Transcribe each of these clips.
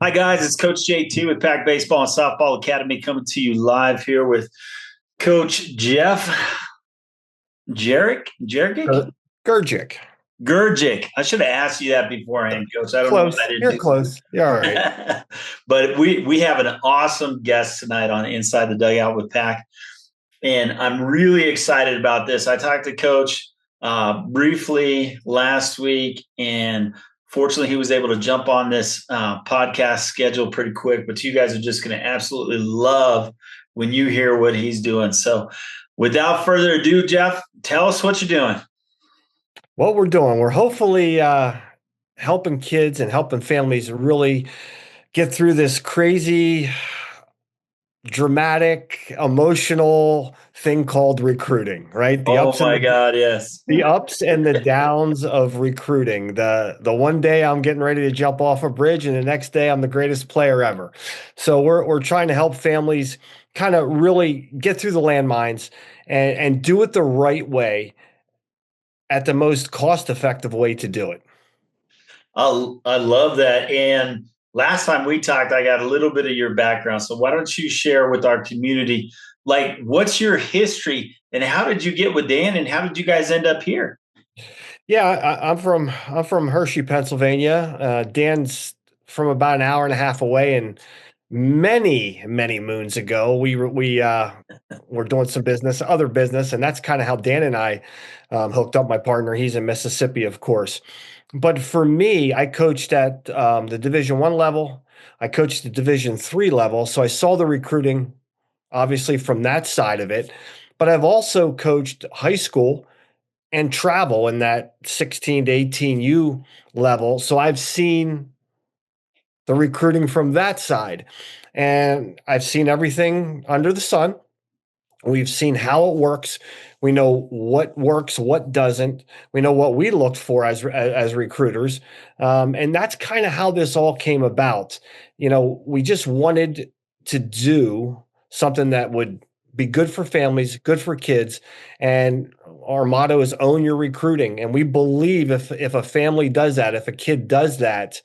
Hi, guys. It's Coach JT with Pack Baseball and Softball Academy coming to you live here with Coach Jeff Gergic? Gergic. Gergic. I should have asked you that beforehand, Coach. I don't know Close. what I didn't You're do. close. You're all right. But we have an awesome guest tonight on Inside the Dugout with Pack, and I'm really excited about this. I talked to Coach briefly last week, and fortunately, he was able to jump on this podcast schedule pretty quick. But you guys are just going to absolutely love when you hear what he's doing. So without further ado, Jeff, tell us what you're doing. What we're doing, we're hopefully helping kids and helping families really get through this crazy, dramatic, emotional thing called recruiting, right? Oh my God, yes. The ups and the downs of recruiting. The one day I'm getting ready to jump off a bridge, and the next day I'm the greatest player ever. So we're trying to help families kind of really get through the landmines and do it the right way at the most cost-effective way to do it. I love that. And last time we talked, I got a little bit of your background. So why don't you share with our community, like, what's your history and how did you get with Dan and how did you guys end up here? Yeah, I'm from Hershey, Pennsylvania. Dan's from about an hour and a half away, and many moons ago, we were doing some business, other business, and that's kind of how Dan and I hooked up. My partner, he's in Mississippi, of course. But for me, I coached at the Division I level. I coached the Division III level, so I saw the recruiting, obviously, from that side of it. But I've also coached high school and travel in that 16 to 18U level. So I've seen the recruiting from that side, and I've seen everything under the sun. We've seen how it works. We know what works, what doesn't. We know what we looked for as recruiters, and that's kind of how this all came about. We just wanted to do something that would be good for families, good for kids, and our motto is own your recruiting. And we believe if a family does that, if a kid does that,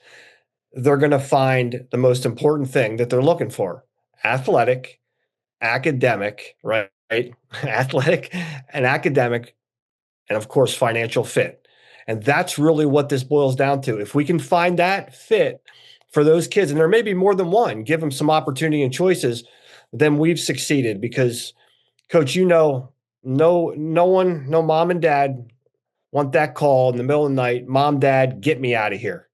they're going to find the most important thing that they're looking for: athletic, academic, right? Athletic and academic, and of course, financial fit. And that's really what this boils down to. If we can find that fit for those kids, and there may be more than one, give them some opportunity and choices, then we've succeeded. Because, Coach, no one, no mom and dad want that call in the middle of the night: Mom, Dad, get me out of here.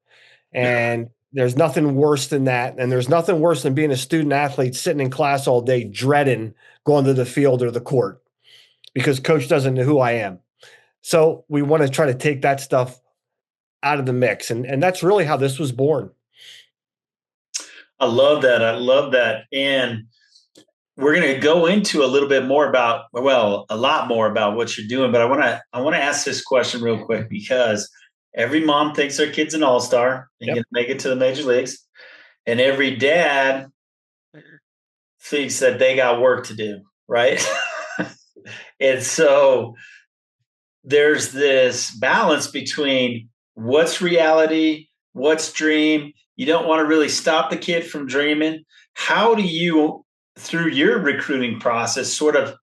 And there's nothing worse than that. And there's nothing worse than being a student athlete sitting in class all day dreading going to the field or the court because coach doesn't know who I am. So we want to try to take that stuff out of the mix. And that's really how this was born. I love that. I love that. And we're going to go into a little bit more about, well, a lot more about what you're doing. But I want to ask this question real quick because every mom thinks their kid's an all-star and Yep. can make it to the major leagues. And every dad thinks that they got work to do, right? And so there's this balance between what's reality, what's dream. You don't want to really stop the kid from dreaming. How do you, through your recruiting process, sort of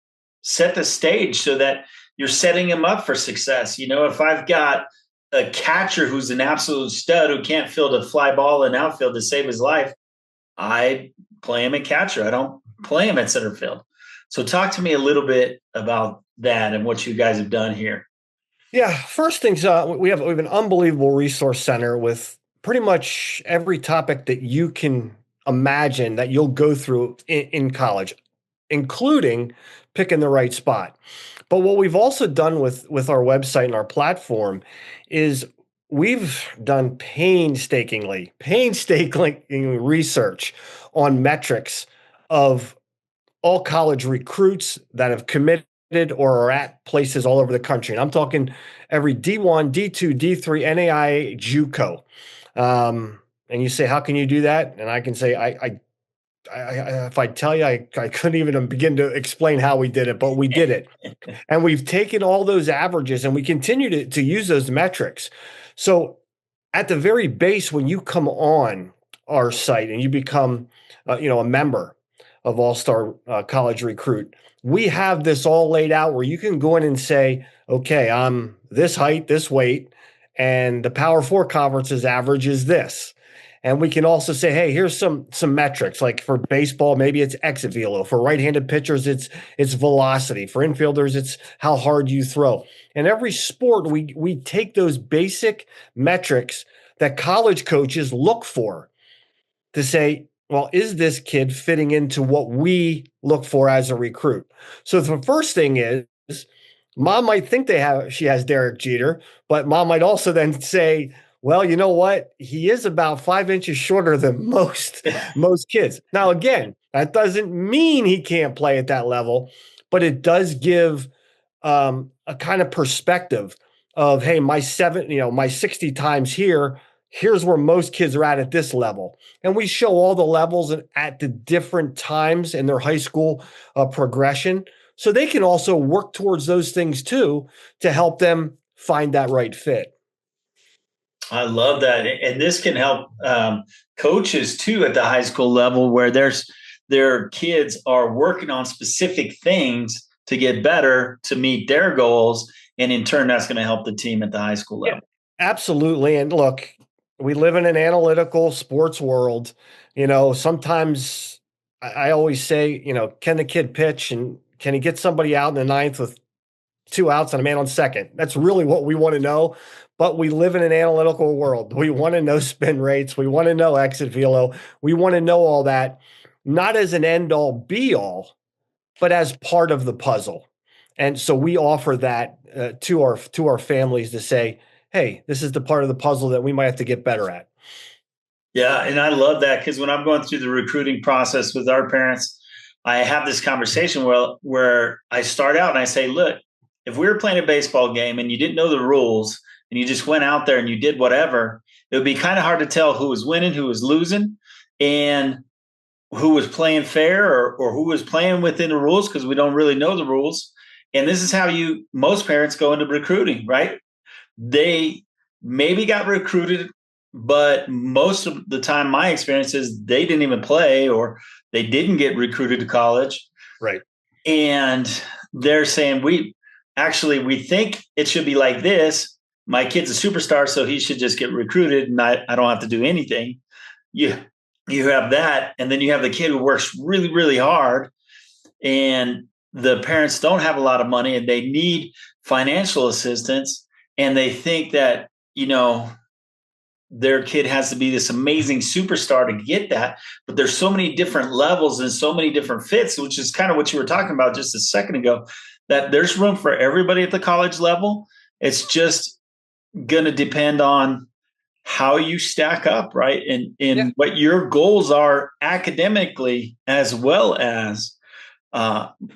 set the stage so that you're setting him up for success? If I've got a catcher who's an absolute stud who can't field a fly ball in outfield to save his life, I play him at catcher. I don't play him at center field. So talk to me a little bit about that and what you guys have done here. Yeah, first things, we have an unbelievable resource center with pretty much every topic that you can imagine that you'll go through in college, including picking the right spot. But what we've also done with our website and our platform is we've done painstaking research on metrics of all college recruits that have committed or are at places all over the country. And I'm talking every D1, D2, D3, NAIA, JUCO. And you say, how can you do that? And I can say, if I tell you, I couldn't even begin to explain how we did it, but we did it. And we've taken all those averages and we continue to use those metrics. So at the very base, when you come on, our site and you become, a member of All Star College Recruit, we have this all laid out where you can go in and say, okay, I'm this height, this weight, and the Power Four conference's average is this. And we can also say, hey, here's some metrics. Like for baseball, maybe it's exit velo. For right-handed pitchers, it's velocity. For infielders, it's how hard you throw. In every sport, we take those basic metrics that college coaches look for to say, well, is this kid fitting into what we look for as a recruit? So the first thing is, mom might think she has Derek Jeter, but mom might also then say, well, you know what? He is about 5 inches shorter than most kids. Now, again, that doesn't mean he can't play at that level, but it does give a kind of perspective of, hey, my 60 times here, here's where most kids are at this level. And we show all the levels at the different times in their high school progression. So they can also work towards those things too to help them find that right fit. I love that. And this can help coaches too at the high school level where their kids are working on specific things to get better to meet their goals. And in turn, that's going to help the team at the high school level. Yeah, absolutely. And look, we live in an analytical sports world. Sometimes I always say, can the kid pitch and can he get somebody out in the ninth with 2 outs and a man on second? That's really what we want to know. But we live in an analytical world. We want to know spin rates. We want to know exit velo. We want to know all that, not as an end all be all, but as part of the puzzle. And so we offer that to our families to say, hey, this is the part of the puzzle that we might have to get better at. Yeah, and I love that because when I'm going through the recruiting process with our parents, I have this conversation where I start out and I say, look, if we were playing a baseball game and you didn't know the rules and you just went out there and you did whatever, it would be kind of hard to tell who was winning, who was losing, and who was playing fair or who was playing within the rules because we don't really know the rules. And this is how most parents go into recruiting, right? They maybe got recruited, but most of the time, my experience is they didn't even play or they didn't get recruited to college. Right. And they're saying, we think it should be like this. My kid's a superstar, so he should just get recruited and I don't have to do anything. You have that. And then you have the kid who works really, really hard and the parents don't have a lot of money and they need financial assistance. And they think that, their kid has to be this amazing superstar to get that. But there's so many different levels and so many different fits, which is kind of what you were talking about just a second ago, that there's room for everybody at the college level. It's just going to depend on how you stack up, right? And what your goals are academically as well as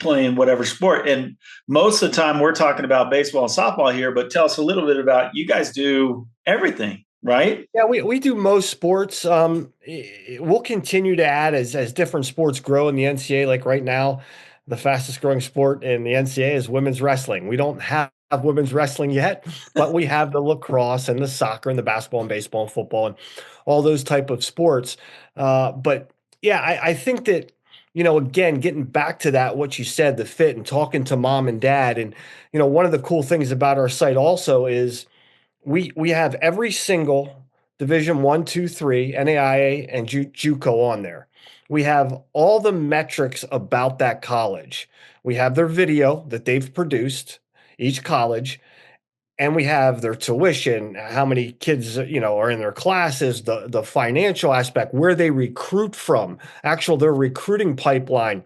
playing whatever sport. And most of the time we're talking about baseball and softball here, but tell us a little bit about, you guys do everything, right? Yeah, we do most sports. We'll continue to add as different sports grow in the NCAA. Like right now, the fastest growing sport in the NCAA is women's wrestling. We don't have women's wrestling yet, but we have the lacrosse and the soccer and the basketball and baseball and football and all those type of sports. But yeah, I think that, again, getting back to that, what you said, the fit and talking to mom and dad. And, one of the cool things about our site also is we have every single Division 1, 2, 3, NAIA and JUCO on there. We have all the metrics about that college. We have their video that they've produced, each college, and we have their tuition, how many kids, are in their classes, the financial aspect, where they recruit from, their recruiting pipeline,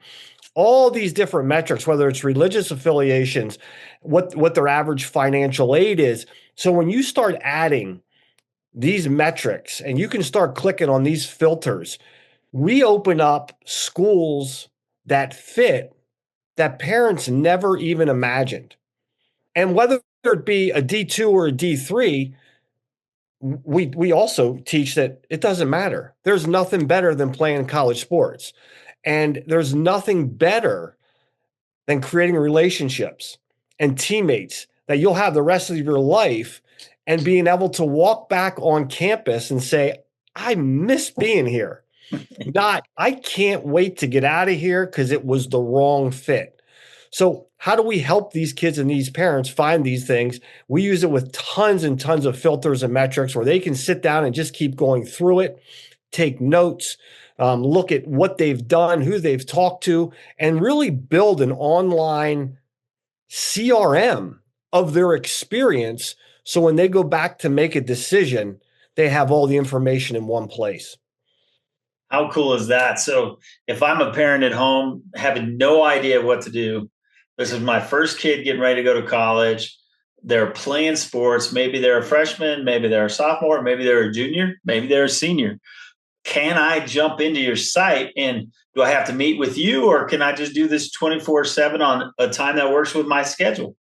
all these different metrics, whether it's religious affiliations, what their average financial aid is. So when you start adding these metrics and you can start clicking on these filters, we open up schools that fit that parents never even imagined. And whether it be a D2 or a D3, we also teach that it doesn't matter. There's nothing better than playing college sports. And there's nothing better than creating relationships and teammates that you'll have the rest of your life and being able to walk back on campus and say, I miss being here. Not, I can't wait to get out of here because it was the wrong fit. So, how do we help these kids and these parents find these things? We use it with tons and tons of filters and metrics where they can sit down and just keep going through it, take notes, look at what they've done, who they've talked to, and really build an online CRM of their experience. So, when they go back to make a decision, they have all the information in one place. How cool is that? So if I'm a parent at home having no idea what to do, this is my first kid getting ready to go to college. They're playing sports. Maybe they're a freshman, maybe they're a sophomore, maybe they're a junior, maybe they're a senior. Can I jump into your site, and do I have to meet with you, or can I just do this 24/7 on a time that works with my schedule?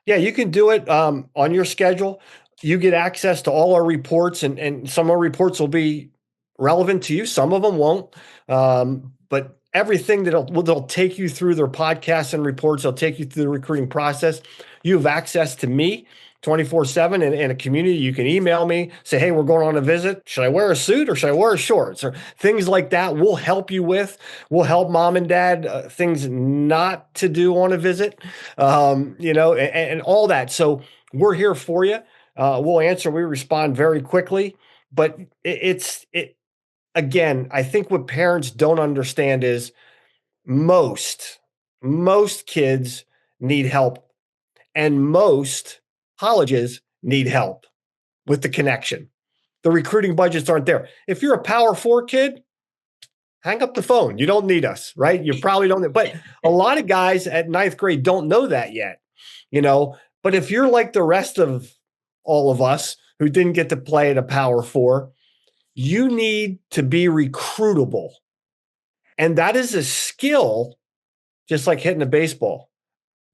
Yeah, you can do it on your schedule. You get access to all our reports, and some of our reports will be relevant to you. Some of them won't. But everything they'll take you through their podcasts and reports, they'll take you through the recruiting process. You have access to me 24/7 and a community. You can email me, say, hey, we're going on a visit. Should I wear a suit or should I wear shorts? Or things like that we'll help you with. We'll help mom and dad things not to do on a visit, and all that. So we're here for you. We'll answer. We respond very quickly. But again, I think what parents don't understand is most kids need help, and most colleges need help with the connection. The recruiting budgets aren't there. If you're a Power Four kid, hang up the phone. You don't need us, right? You probably don't. But a lot of guys at ninth grade don't know that yet, But if you're like the rest of all of us who didn't get to play at a Power Four, you need to be recruitable. And that is a skill, just like hitting a baseball,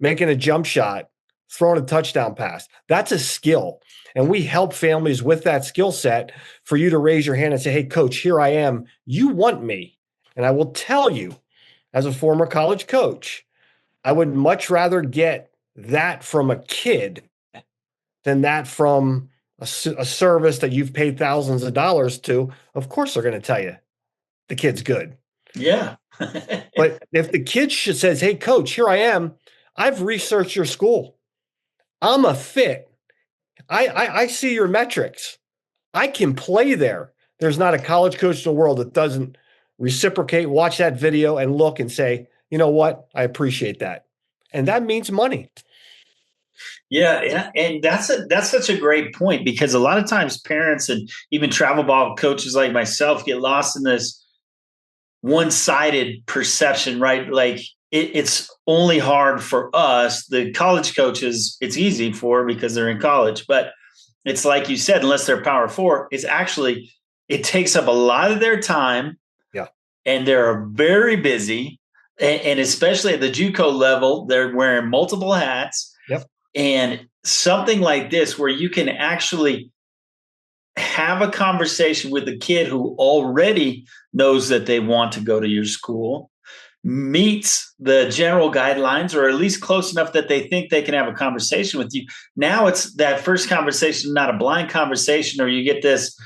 making a jump shot, throwing a touchdown pass. That's a skill. And we help families with that skill set for you to raise your hand and say, hey, coach, here I am. You want me. And I will tell you, as a former college coach, I would much rather get that from a kid than that from a service that you've paid thousands of dollars to. Of course, they're going to tell you the kid's good. Yeah. But if the kid says, hey, coach, here I am. I've researched your school. I'm a fit. I see your metrics. I can play there. There's not a college coach in the world that doesn't reciprocate, watch that video, and look and say, you know what? I appreciate that. And that means money. Yeah, and that's such a great point, because a lot of times parents and even travel ball coaches like myself get lost in this one-sided perception, right? Like it's only hard for us, the college coaches. It's easy for because they're in college, but it's like you said, unless they're Power Four, it takes up a lot of their time. Yeah, and they're very busy, and especially at the JUCO level, they're wearing multiple hats. Yep. And something like this, where you can actually have a conversation with a kid who already knows that they want to go to your school, meets the general guidelines, or at least close enough that they think they can have a conversation with you. Now it's that first conversation, not a blind conversation, or you get this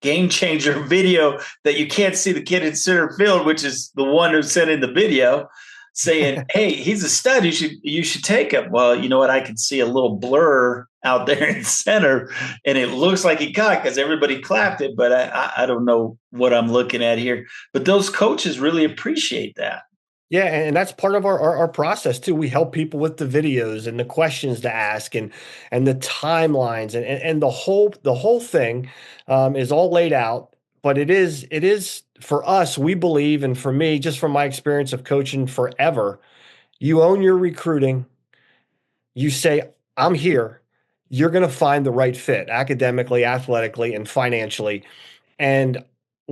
game changer video that you can't see the kid in center field, which is the one who sent in the video, saying, hey, he's a stud. You should take him. Well, you know what? I can see a little blur out there in center, and it looks like he caught because everybody clapped it, but I don't know what I'm looking at here. But those coaches really appreciate that. Yeah, and that's part of our process too. We help people with the videos and the questions to ask and the timelines and the whole thing is all laid out. But it is for us, we believe, and for me, just from my experience of coaching forever, you own your recruiting. You say, I'm here. You're going to find the right fit academically, athletically, and financially. And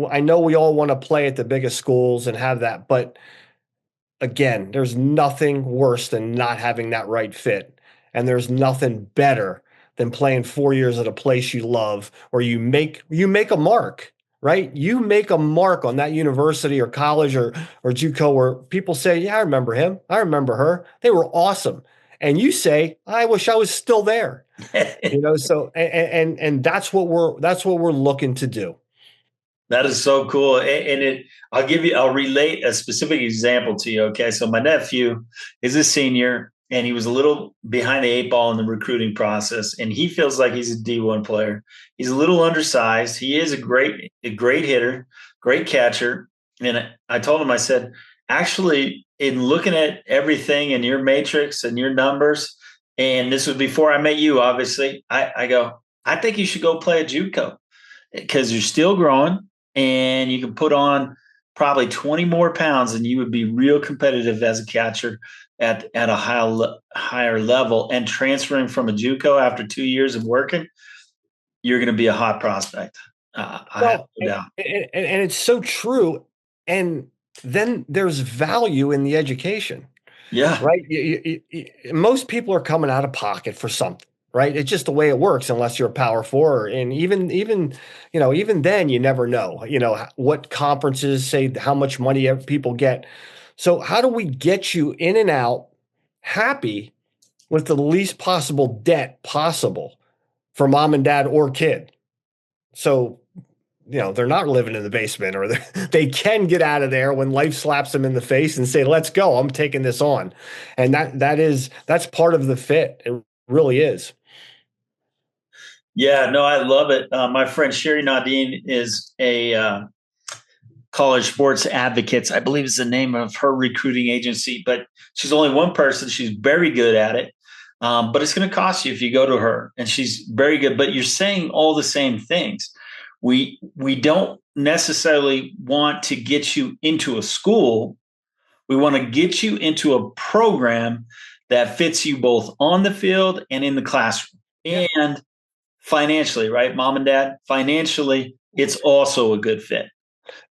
I know we all want to play at the biggest schools and have that, but again, there's nothing worse than not having that right fit. And there's nothing better than playing 4 years at a place you love, where you make a mark, right? You make a mark on that university or college or JUCO, where people say, yeah, I remember him. I remember her. They were awesome. And you say, I wish I was still there. So and that's what we're looking to do. That is so cool. I'll relate a specific example to you. Okay. So my nephew is a senior and he was a little behind the eight ball in the recruiting process. And he feels like he's a D1 player. He's a little undersized. He is a great hitter, great catcher. And I told him, I said, actually, in looking at everything in your matrix and your numbers, and this was before I met you, obviously, I go, I think you should go play a JUCO because you're still growing and you can put on probably 20 more pounds and you would be real competitive as a catcher at a higher level. And transferring from a JUCO after 2 years of working, you're going to be a hot prospect. I have Well, no doubt. and it's so true. And then there's value in the education, Yeah. right? Most people are coming out of pocket for something, right? It's just the way it works, unless you're a power four. And even then, you never know. What conferences say how much money people get. So how do we get you in and out happy with the least possible debt possible for mom and dad or kid? So they're not living in the basement, or they can get out of there when life slaps them in the face and say, let's go, I'm taking this on. And that's part of the fit. It really is. Yeah. No, I love it. My friend Sherry Nadine is a college sports advocates, I believe is the name of her recruiting agency, but she's only one person. She's very good at it. But it's going to cost you if you go to her, and she's very good. But you're saying all the same things. We don't necessarily want to get you into a school. We want to get you into a program that fits you both on the field and in the classroom, Yeah. and financially, right, mom and dad? Financially, it's also a good fit.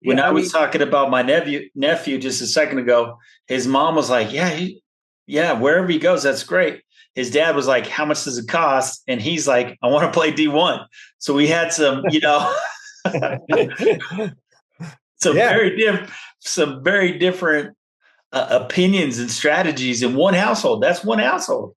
When Yeah. I was talking about my nephew just a second ago, his mom was like, yeah, wherever he goes, that's great. His dad was like, how much does it cost? And he's like, I want to play D1. So we had some, some Yeah. very different opinions and strategies in one household. That's one household.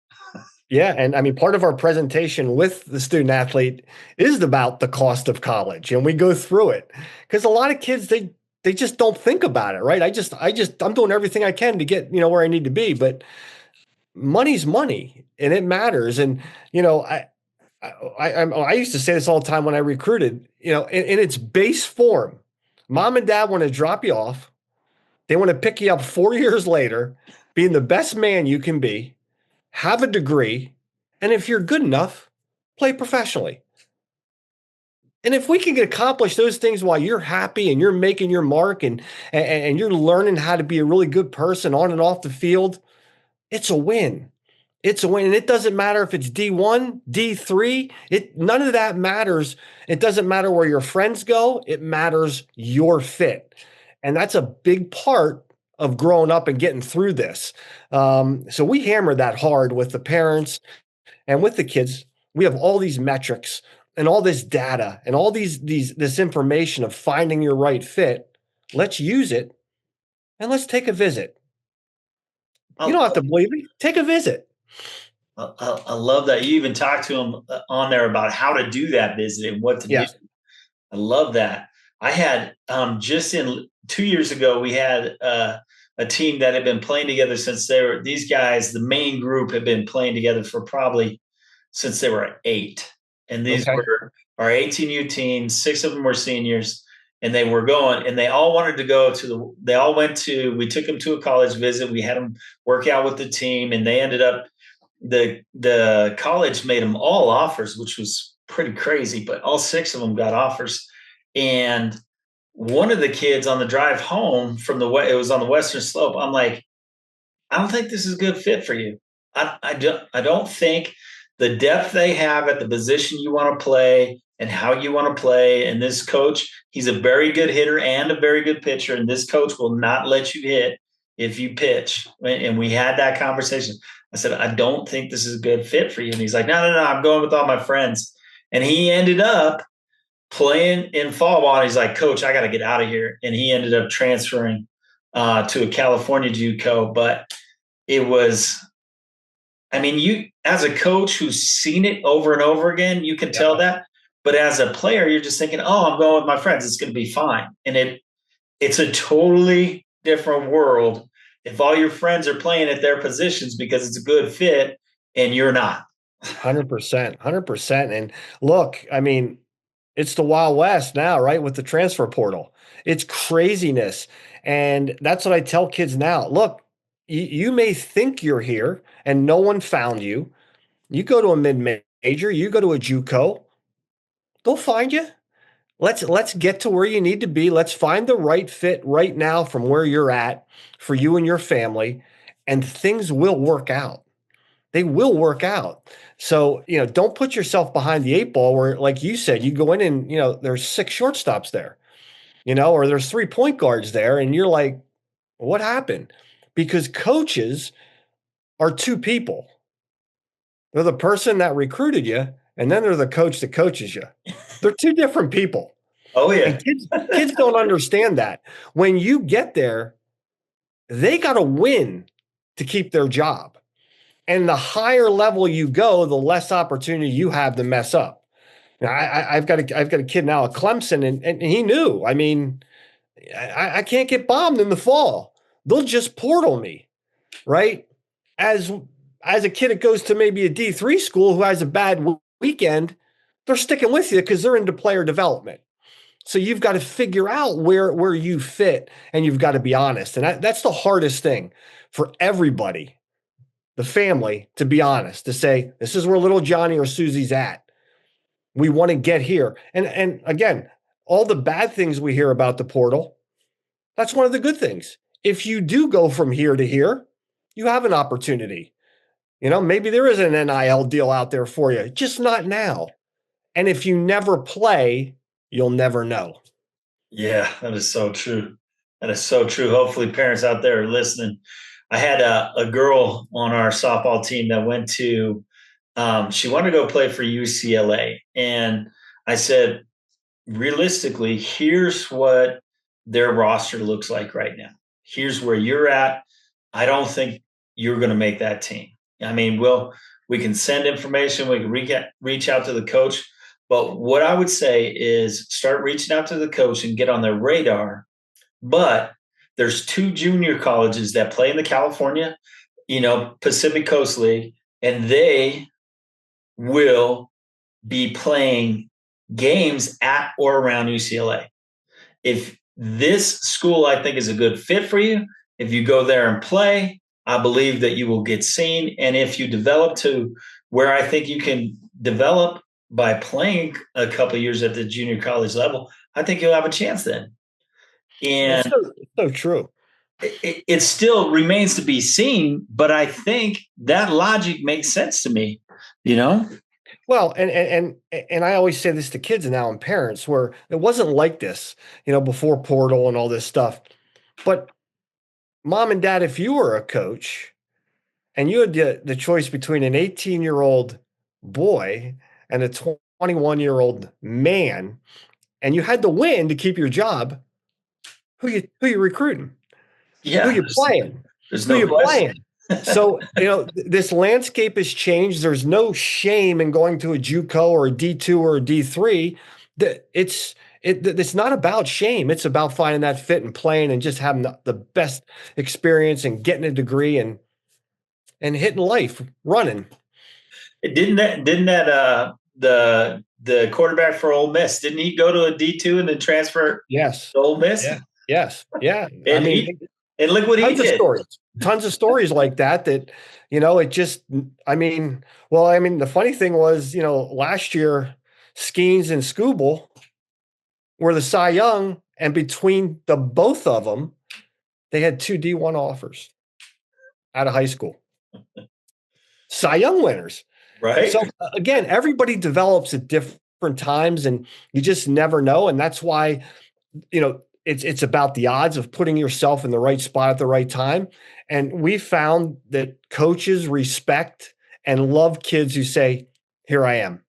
Yeah. And I mean, part of our presentation with the student athlete is about the cost of college, and we go through it because a lot of kids, they just don't think about it, right? I'm doing everything I can to get, where I need to be, but money's money and it matters. And, I used to say this all the time when I recruited, in its base form, mom and dad want to drop you off. They want to pick you up 4 years later, being the best man you can be, have a degree, and if you're good enough, play professionally. And if we can accomplish those things while you're happy and you're making your mark, and you're learning how to be a really good person on and off the field, it's a win. It's a win. And it doesn't matter if it's D1, D3, none of that matters. It doesn't matter where your friends go. It matters your fit. And that's a big part of growing up and getting through this. So we hammer that hard with the parents and with the kids. We have all these metrics and all this data and all this information of finding your right fit. Let's use it, and let's take a visit. You don't have to believe me. Take a visit. I love that. You even talked to him on there about how to do that visit and what to do. Yes. I love that. I had just in 2 years ago, we had a team that had been playing together since these guys, the main group had been playing together for probably since they were 8. And these Okay. were our 18U teams. 6 of them were seniors, and they were going, and they all wanted to go we took them to a college visit. We had them work out with the team, and they ended up, the college made them all offers, which was pretty crazy, but all 6 of them got offers. And one of the kids on the drive home from it was on the Western Slope. I'm like, I don't think this is a good fit for you. I don't think the depth they have at the position you want to play and how you want to play. And this coach, he's a very good hitter and a very good pitcher. And this coach will not let you hit if you pitch. And we had that conversation. I said, I don't think this is a good fit for you. And he's like, no, I'm going with all my friends. And he ended up playing in fall ball. And he's like, Coach, I got to get out of here. And he ended up transferring to a California JUCO. But it was I mean, you as a coach who's seen it over and over again, you can tell Yeah. that. But as a player, you're just thinking, "Oh, I'm going with my friends. It's going to be fine." And it's a totally different world if all your friends are playing at their positions because it's a good fit and you're not. 100%, 100%. And look, I mean, it's the Wild West now, right? With the transfer portal. It's craziness. And that's what I tell kids now. Look, you may think you're here and no one found you. You go to a mid-major, you go to a JUCO, they'll find you. Let's get to where you need to be. Let's find the right fit right now from where you're at for you and your family, and things will work out. They will work out. So, don't put yourself behind the eight ball where, like you said, you go in and, there's six shortstops there, or there's three point guards there, and you're like, what happened? Because coaches are two people. They're the person that recruited you, and then they're the coach that coaches you. They're two different people. Oh And yeah, kids don't understand that. When you get there, they got to win to keep their job. And the higher level you go, the less opportunity you have to mess up. Now, I've got a kid now at Clemson, and he knew. I mean, I can't get bombed in the fall. They'll just portal me, right? As as a kid that goes to maybe a D3 school who has a bad weekend, they're sticking with you because they're into player development. So you've got to figure out where you fit, and you've got to be honest. And that's the hardest thing for everybody, the family, to be honest, to say, this is where little Johnny or Susie's at. We want to get here. And again, all the bad things we hear about the portal, that's one of the good things. If you do go from here to here, you have an opportunity. Maybe there is an NIL deal out there for you, just not now. And if you never play, you'll never know. yeah, that is so true. That is so true. Hopefully, parents out there are listening. I had a girl on our softball team that went to. She wanted to go play for UCLA, and I said, realistically, here's what their roster looks like right now. Here's where you're at. I don't think you're going to make that team. I mean, we can send information, we can reach out to the coach, but what I would say is start reaching out to the coach and get on their radar. But there's two junior colleges that play in the California, Pacific Coast League, and they will be playing games at or around UCLA. If this school, I think, is a good fit for you, if you go there and play, I believe that you will get seen. And if you develop to where I think you can develop by playing a couple of years at the junior college level, I think you'll have a chance then. It's And so true. it still remains to be seen, but I think that logic makes sense to me, you know? Well, and I always say this to kids now and parents, where it wasn't like this, before portal and all this stuff. But mom and dad, if you were a coach and you had the choice between an 18-year-old boy and a 21-year-old man, and you had to win to keep your job, who you recruiting? Who Yeah, you playing? there's Who no you question. playing? So, this landscape has changed. There's no shame in going to a JUCO or a D2 or a D3. It's not about shame. It's about finding that fit and playing and just having the best experience and getting a degree and hitting life running. Didn't that the quarterback for Ole Miss, didn't he go to a D2 and then transfer Yes. to Ole Miss? Yeah. Yes. Yeah. I And mean, look what he tons of did. stories, tons of stories like that, it just, I mean, the funny thing was, last year, Skeens and Scooble were the Cy Young, and between the both of them, they had two D1 offers out of high school. Cy Young winners. Right? So again, everybody develops at different times, and you just never know. And that's why, it's about the odds of putting yourself in the right spot at the right time. And we found that coaches respect and love kids who say, "Here I am.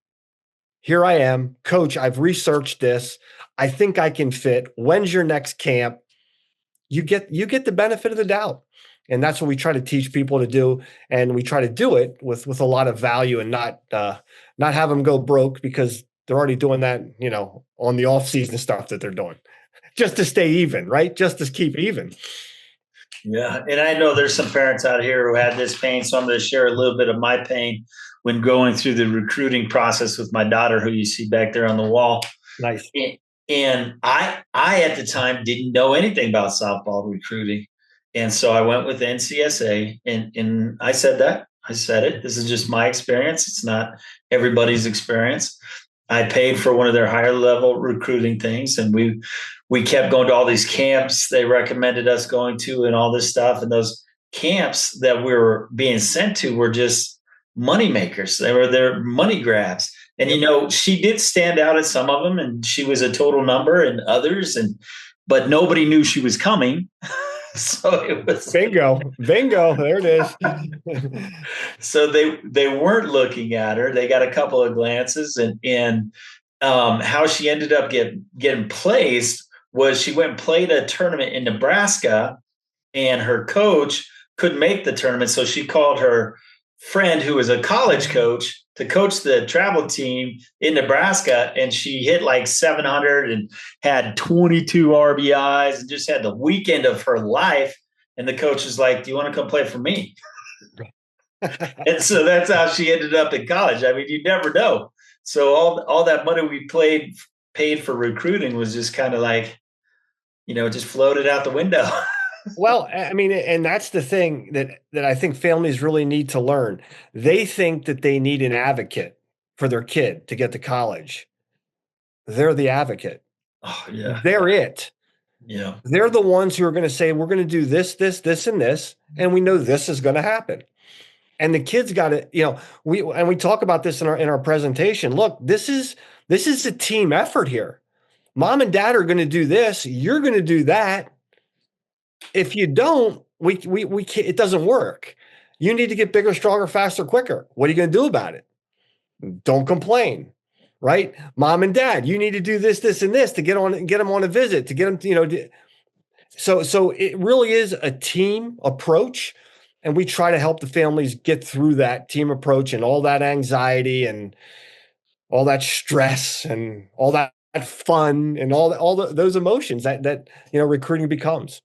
Here I am, coach. I've researched this. I think I can fit. When's your next camp?" You get the benefit of the doubt. And that's what we try to teach people to do. And we try to do it with a lot of value and not have them go broke because they're already doing that, on the off season stuff that they're doing just to stay even, right? Just to keep even. Yeah. And I know there's some parents out here who had this pain. So I'm going to share a little bit of my pain when going through the recruiting process with my daughter, who you see back there on the wall. Nice. And I at the time didn't know anything about softball recruiting. And so I went with NCSA and I said that. I said it. This is just my experience. It's not everybody's experience. I paid for one of their higher level recruiting things, and we kept going to all these camps they recommended us going to and all this stuff. And those camps that we were being sent to were just money makers. They were their money grabs. And she did stand out at some of them, and she was a total number in others, but nobody knew she was coming. So it was bingo. There it is. So they weren't looking at her. They got a couple of glances, and how she ended up getting placed was she went and played a tournament in Nebraska, and her coach couldn't make the tournament, so she called her friend who was a college coach to coach the travel team in Nebraska, and she hit like 700 and had 22 RBIs and just had the weekend of her life. And the coach was like, "Do you want to come play for me?" And so that's how she ended up in college. I mean, you never know. So all that money we paid for recruiting was just kind of like, just floated out the window. Well, I mean, and that's the thing that I think families really need to learn. They think that they need an advocate for their kid to get to college. They're the advocate. Oh, yeah. They're it. Yeah. They're the ones who are going to say, we're going to do this, this, this, and this, and we know this is going to happen. And the kids got it, we talk about this in our presentation. Look, this is a team effort here. Mom and dad are going to do this, you're going to do that. If you don't, we can't, it doesn't work. You need to get bigger, stronger, faster, quicker. What are you going to do about it? Don't complain, right? Mom and dad, you need to do this, this, and this to get them on a visit, to get them, so it really is a team approach. And we try to help the families get through that team approach and all that anxiety and all that stress and all that fun and those emotions that recruiting becomes.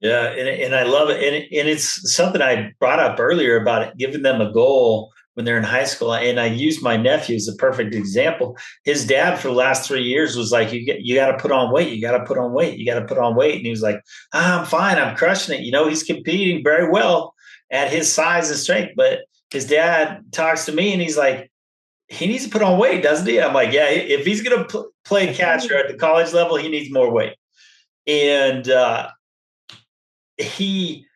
Yeah, and I love it, and it's something I brought up earlier about it, giving them a goal when they're in high school. And I use my nephew as a perfect example. His dad for the last 3 years was like, you got to put on weight, you got to put on weight, you got to put on weight. And he was like, I'm fine, I'm crushing it. He's competing very well at his size and strength. But his dad talks to me and he's like, he needs to put on weight, doesn't he? I'm like, yeah, if he's going to play catcher at the college level, he needs more weight. And he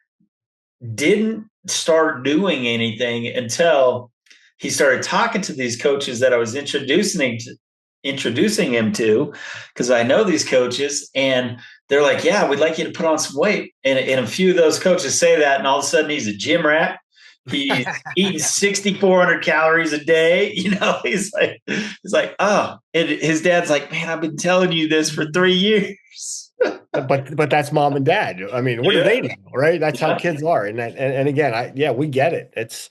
didn't start doing anything until he started talking to these coaches that I was introducing him to, because I know these coaches, and they're like, yeah, we'd like you to put on some weight. And a few of those coaches say that, and all of a sudden he's a gym rat. He's eating 6,400 calories a day. He's like, oh, and his dad's like, man, I've been telling you this for 3 years. But that's mom and dad. I mean, what do they know, right? That's how kids are. And again, we get it. It's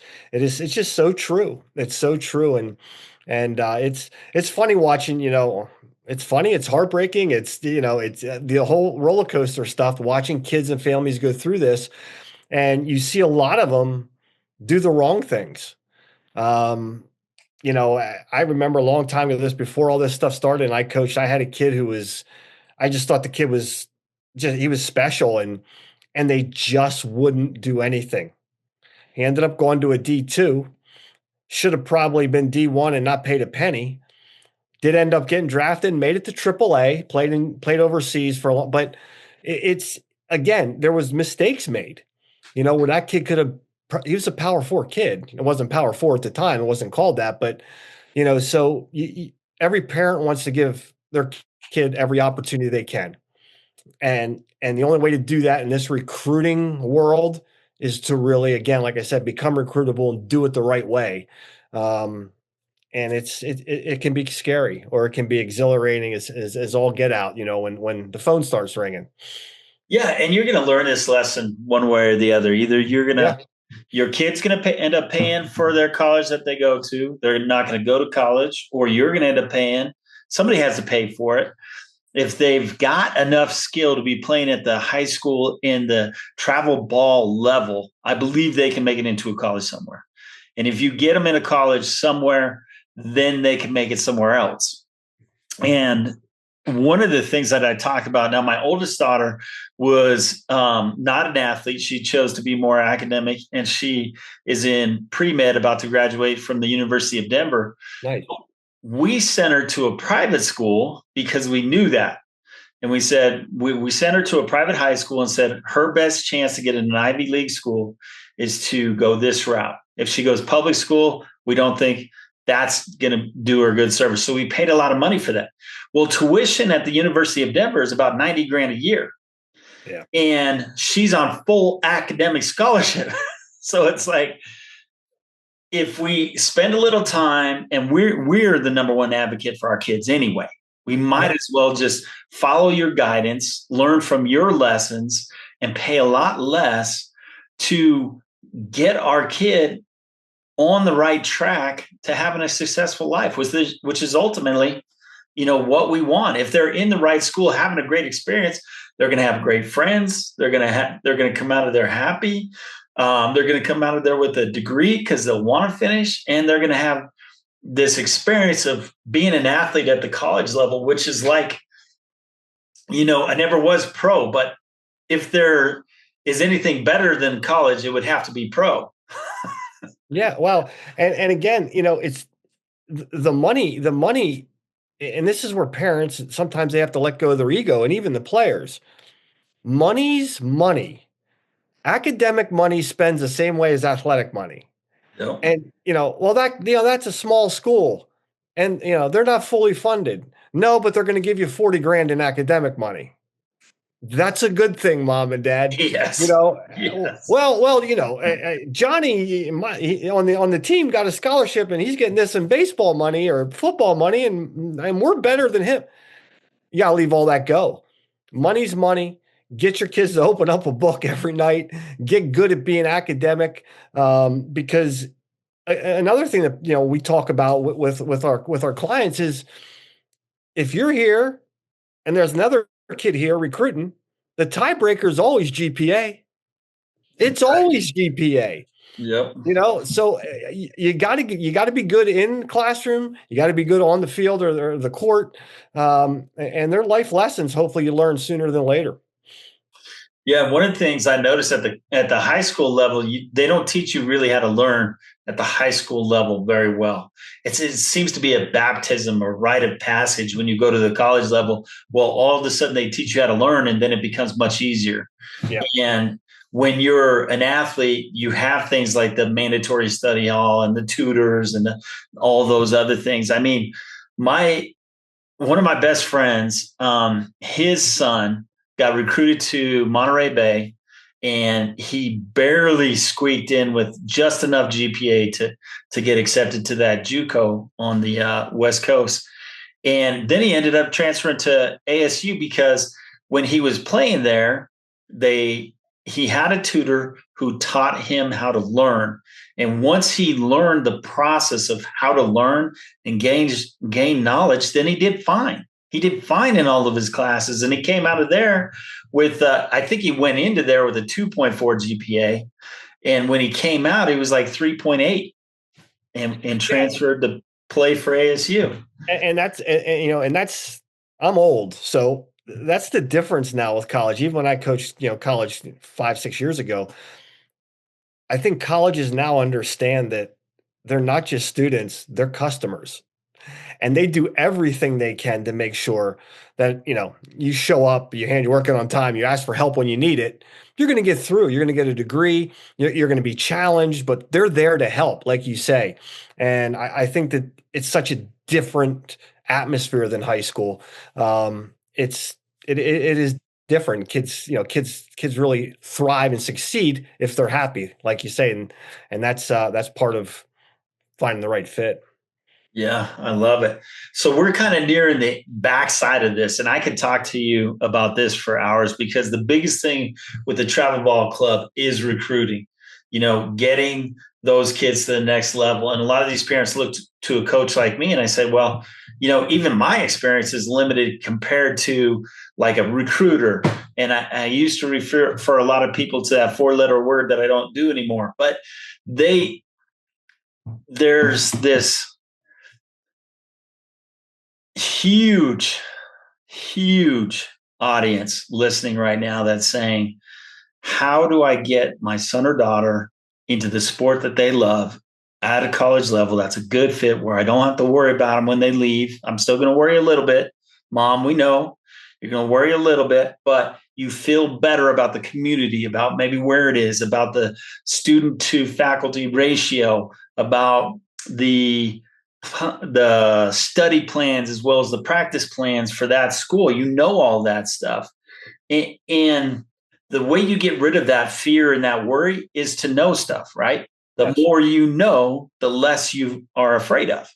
just so true. It's so true. And it's funny watching, it's funny. It's heartbreaking. It's, it's the whole roller coaster stuff, watching kids and families go through this. And you see a lot of them do the wrong things. I remember a long time ago, before all this stuff started, and I coached, I had a kid I just thought the kid was he was special, and they just wouldn't do anything. He ended up going to a D2, should have probably been D1 and not paid a penny. Did end up getting drafted, made it to AAA, played overseas for a long, but it's again, there was mistakes made, where that kid could have, he was a power 4 kid. It wasn't power 4 at the time. It wasn't called that, but so every parent wants to give their kid every opportunity they can. And the only way to do that in this recruiting world is to really, again, like I said, become recruitable and do it the right way. And it can be scary, or it can be exhilarating as all get out, when the phone starts ringing. Yeah, and you're going to learn this lesson one way or the other. Either Yeah. your kid's going to end up paying for their college that they go to. They're not going to go to college, or you're going to end up paying. Somebody has to pay for it. If they've got enough skill to be playing at the high school in the travel ball level, I believe they can make it into a college somewhere. And if you get them in a college somewhere, then they can make it somewhere else. And one of the things that I talk about now, my oldest daughter was not an athlete. She chose to be more academic, and she is in pre med, about to graduate from the University of Denver. Nice. We sent her to a private school because we knew that. And we said, we sent her to a private high school and said her best chance to get in an Ivy League school is to go this route. If she goes public school, we don't think that's going to do her good service. So we paid a lot of money for that. Well, tuition at the University of Denver is about 90 grand a year. Yeah. And she's on full academic scholarship. So it's like, if we spend a little time, and we're the number one advocate for our kids anyway, we might Yeah. as well just follow your guidance, learn from your lessons, and pay a lot less to get our kid on the right track to having a successful life, which is ultimately, what we want. If they're in the right school, having a great experience, they're going to have great friends. They're going to come out of there happy. They're going to come out of there with a degree because they'll want to finish, and they're going to have this experience of being an athlete at the college level, which is like, I never was pro, but if there is anything better than college, it would have to be pro. Yeah. Well, and again, it's the money, and this is where parents sometimes they have to let go of their ego, and even the players. Money's money. Academic money spends the same way as athletic money. No. And well, that's a small school, and they're not fully funded. No, but they're going to give you 40 grand in academic money. That's a good thing, mom and dad. You Yes. know, Yes. Johnny on the team got a scholarship, and he's getting this in baseball money or football money, and we're better than him. You gotta leave all that go. Money's money. Get your kids to open up a book every night. Get good at being academic, because another thing that we talk about with our clients is if you're here and there's another kid here recruiting, the tiebreaker is always GPA. It's always GPA. Yep. So you got to be good in classroom. You got to be good on the field or the court, and their life lessons. Hopefully, you learn sooner than later. Yeah, one of the things I noticed at the high school level, they don't teach you really how to learn at the high school level very well. It seems to be a baptism or rite of passage when you go to the college level. Well, all of a sudden they teach you how to learn, and then it becomes much easier. Yeah. And when you're an athlete, you have things like the mandatory study hall and the tutors and all those other things. I mean, one of my best friends, his son got recruited to Monterey Bay, and he barely squeaked in with just enough GPA to get accepted to that JUCO on the West Coast. And then he ended up transferring to ASU because when he was playing there, he had a tutor who taught him how to learn. And once he learned the process of how to learn and gain knowledge, then he did fine. He did fine in all of his classes, and he came out of there with, I think he went into there with a 2.4 GPA. And when he came out, he was like 3.8 and transferred to play for ASU. And that's I'm old, so that's the difference now with college. Even when I coached, college 5, 6 years ago, I think colleges now understand that they're not just students, they're customers. And they do everything they can to make sure that you show up, you hand your work in on time, you ask for help when you need it. You're going to get through. You're going to get a degree. You're going to be challenged, but they're there to help, like you say. And I think that it's such a different atmosphere than high school. It is different. Kids really thrive and succeed if they're happy, like you say, and that's part of finding the right fit. Yeah, I love it. So we're kind of nearing the backside of this, and I could talk to you about this for hours because the biggest thing with the travel ball club is recruiting, getting those kids to the next level. And a lot of these parents look to a coach like me, and I said, well, even my experience is limited compared to like a recruiter. And I used to refer for a lot of people to that four-letter word that I don't do anymore. But there's this huge, huge audience listening right now that's saying, how do I get my son or daughter into the sport that they love at a college level that's a good fit where I don't have to worry about them when they leave? I'm still going to worry a little bit. Mom, we know you're going to worry a little bit, but you feel better about the community, about maybe where it is, about the student to faculty ratio, about the study plans as well as the practice plans for that school. All that stuff. And the way you get rid of that fear and that worry is to know stuff, right? The Yes. more you know, the less you are afraid of.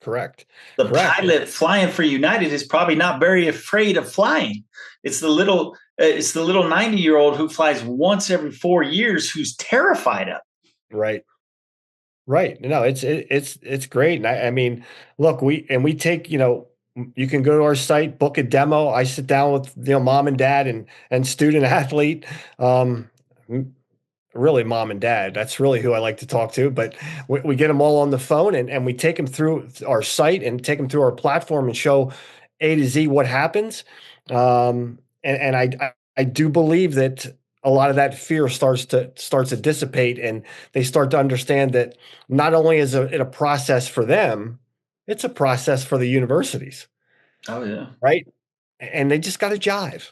Correct. The Correct. pilot flying for United is probably not very afraid of flying. It's the little 90-year-old who flies once every 4 years who's terrified of it. Right. Right. No, it's great. And I mean, look, we take, you can go to our site, book a demo. I sit down with, mom and dad and student athlete. Um, Really mom and dad. That's really who I like to talk to. But we get them all on the phone and we take them through our site and take them through our platform and show A to Z what happens. And I do believe that a lot of that fear starts to dissipate, and they start to understand that not only is it a process for them, it's a process for the universities, Oh yeah. right? And they just got to jive,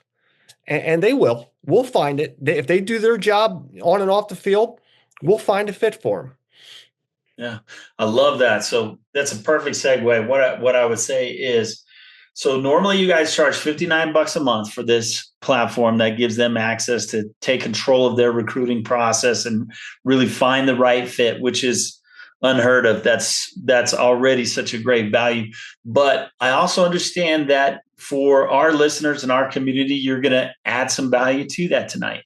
and they will. We'll find it. If they do their job on and off the field, we'll find a fit for them. Yeah, I love that. So that's a perfect segue. What I would say is, so normally you guys charge $59 a month for this platform that gives them access to take control of their recruiting process and really find the right fit, which is unheard of. That's already such a great value. But I also understand that for our listeners and our community, you're going to add some value to that tonight.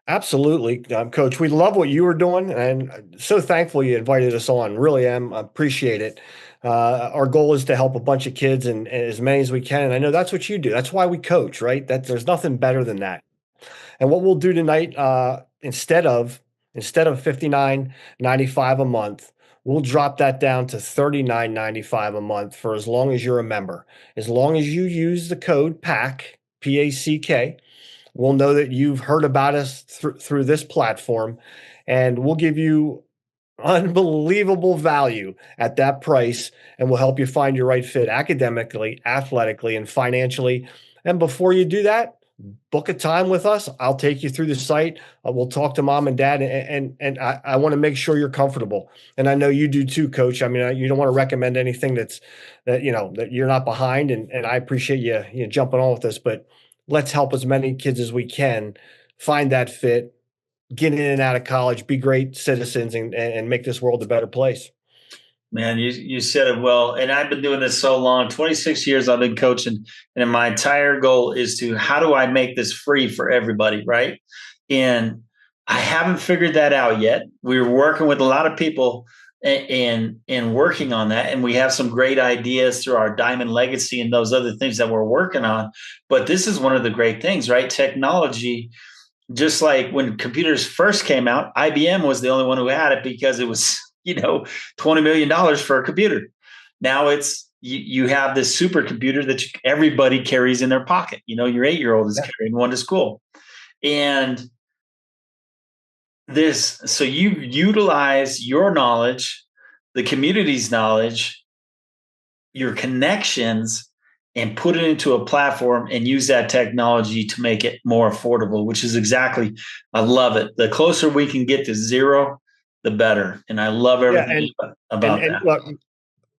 Absolutely, Coach. We love what you were doing, and so thankful you invited us on. Really am. Appreciate it. Our goal is to help a bunch of kids and as many as we can. And I know that's what you do. That's why we coach, right? That there's nothing better than that. And what we'll do tonight, instead of 59.95 a month, we'll drop that down to 39.95 a month for as long as you're a member. As long as you use the code PACK, PACK, we'll know that you've heard about us through this platform, and we'll give you unbelievable value at that price, and we'll help you find your right fit academically, athletically, and financially. And before you do that, book a time with us. I'll take you through the site. We'll talk to mom and dad, and I want to make sure you're comfortable. And I know you do too, Coach. I mean, you don't want to recommend anything that you're not behind, and I appreciate you jumping on with us. But let's help as many kids as we can find that fit, get in and out of college, be great citizens, and make this world a better place. Man, you said it well. And I've been doing this so long, 26 years I've been coaching. And my entire goal is how do I make this free for everybody, right? And I haven't figured that out yet. We're working with a lot of people and working on that. And we have some great ideas through our Diamond Legacy and those other things that we're working on. But this is one of the great things, right? Technology, just like when computers first came out, IBM was the only one who had it because it was $20 million for a computer. Now you have this supercomputer that everybody carries in their pocket. Your 8-year-old is carrying one to school. And so you utilize your knowledge, the community's knowledge, your connections, and put it into a platform and use that technology to make it more affordable, which is exactly, I love it. The closer we can get to zero, the better. And I love everything about that. Look,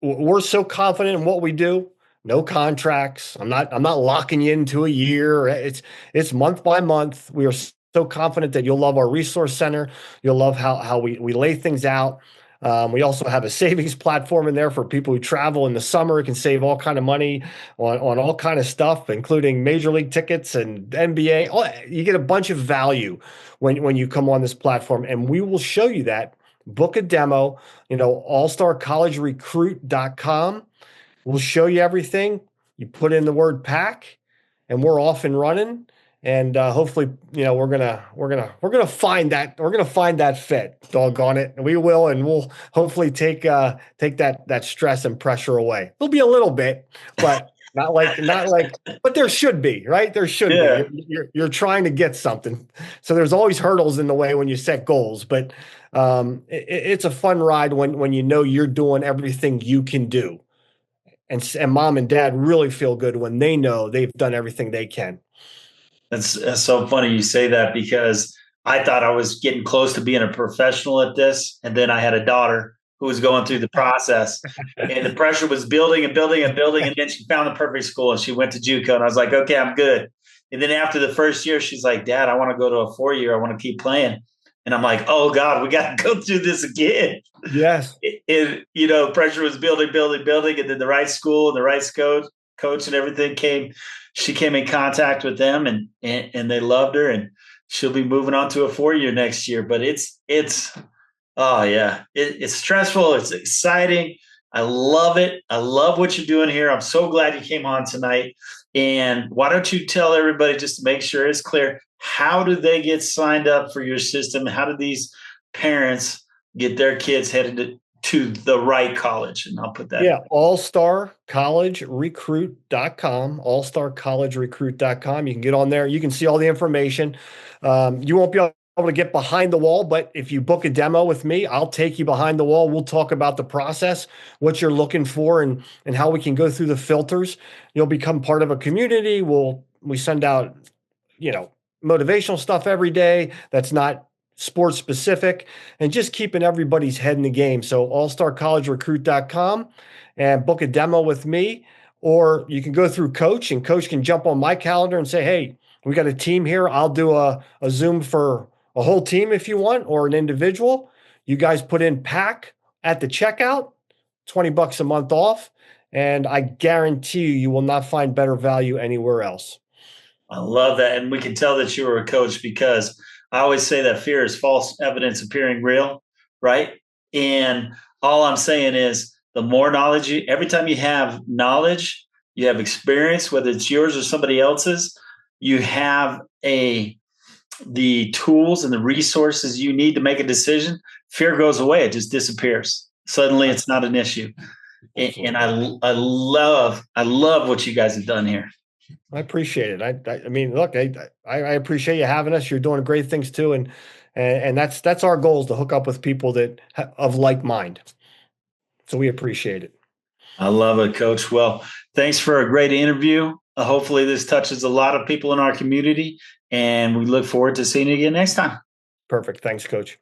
we're so confident in what we do. No contracts. I'm not locking you into a year. It's month by month. We are so confident that you'll love our resource center. You'll love how we lay things out. We also have a savings platform in there for people who travel in the summer. It can save all kind of money on all kind of stuff, including major league tickets and NBA. You get a bunch of value when you come on this platform, and we will show you that. Book a demo, allstarcollegerecruit.com. We'll show you everything. You put in the word pack, and we're off and running. And hopefully, we're gonna find that fit. Doggone it, we will, and we'll hopefully take that stress and pressure away. There'll be a little bit, but not like. But there should be, right? There should be. Yeah. You're trying to get something, so there's always hurdles in the way when you set goals. But it's a fun ride when you know you're doing everything you can do. And mom and dad really feel good when they know they've done everything they can. That's so funny you say that because I thought I was getting close to being a professional at this. And then I had a daughter who was going through the process and the pressure was building and building and building. And then she found the perfect school and she went to JUCO and I was like, okay, I'm good. And then after the first year, she's like, Dad, I want to go to a 4-year. I want to keep playing. And I'm like, oh God, we got to go through this again. Yes. Pressure was building, building, building. And then the right school and the right coach and everything came. She came in contact with them and they loved her, and she'll be moving on to a 4-year next year. But it's oh yeah, it's stressful. It's exciting. I love it. I love what you're doing here. I'm so glad you came on tonight. And why don't you tell everybody, just to make sure it's clear, how do they get signed up for your system? How do these parents get their kids headed to the right college? And I'll put that. Yeah, allstarcollegerecruit.com, allstarcollegerecruit.com. You can get on there. You can see all the information. You won't be able to get behind the wall, but if you book a demo with me, I'll take you behind the wall. We'll talk about the process, what you're looking for, and how we can go through the filters. You'll become part of a community. We send out, motivational stuff every day that's not sports specific, and just keeping everybody's head in the game. So allstarcollegerecruit.com and book a demo with me, or you can go through coach, and coach can jump on my calendar and say, hey, we got a team here. I'll do a Zoom for a whole team if you want, or an individual. You guys put in pack at the checkout, $20 a month off. And I guarantee you will not find better value anywhere else. I love that. And we can tell that you were a coach because I always say that fear is false evidence appearing real, right? And all I'm saying is the more knowledge every time you have knowledge, you have experience, whether it's yours or somebody else's, you have the tools and the resources you need to make a decision. Fear goes away. It just disappears. Suddenly it's not an issue. And I love what you guys have done here. I appreciate it. I mean, look, I appreciate you having us. You're doing great things too. And that's our goal, is to hook up with people that of like mind. So we appreciate it. I love it, Coach. Well, thanks for a great interview. Hopefully this touches a lot of people in our community, and we look forward to seeing you again next time. Perfect. Thanks, Coach.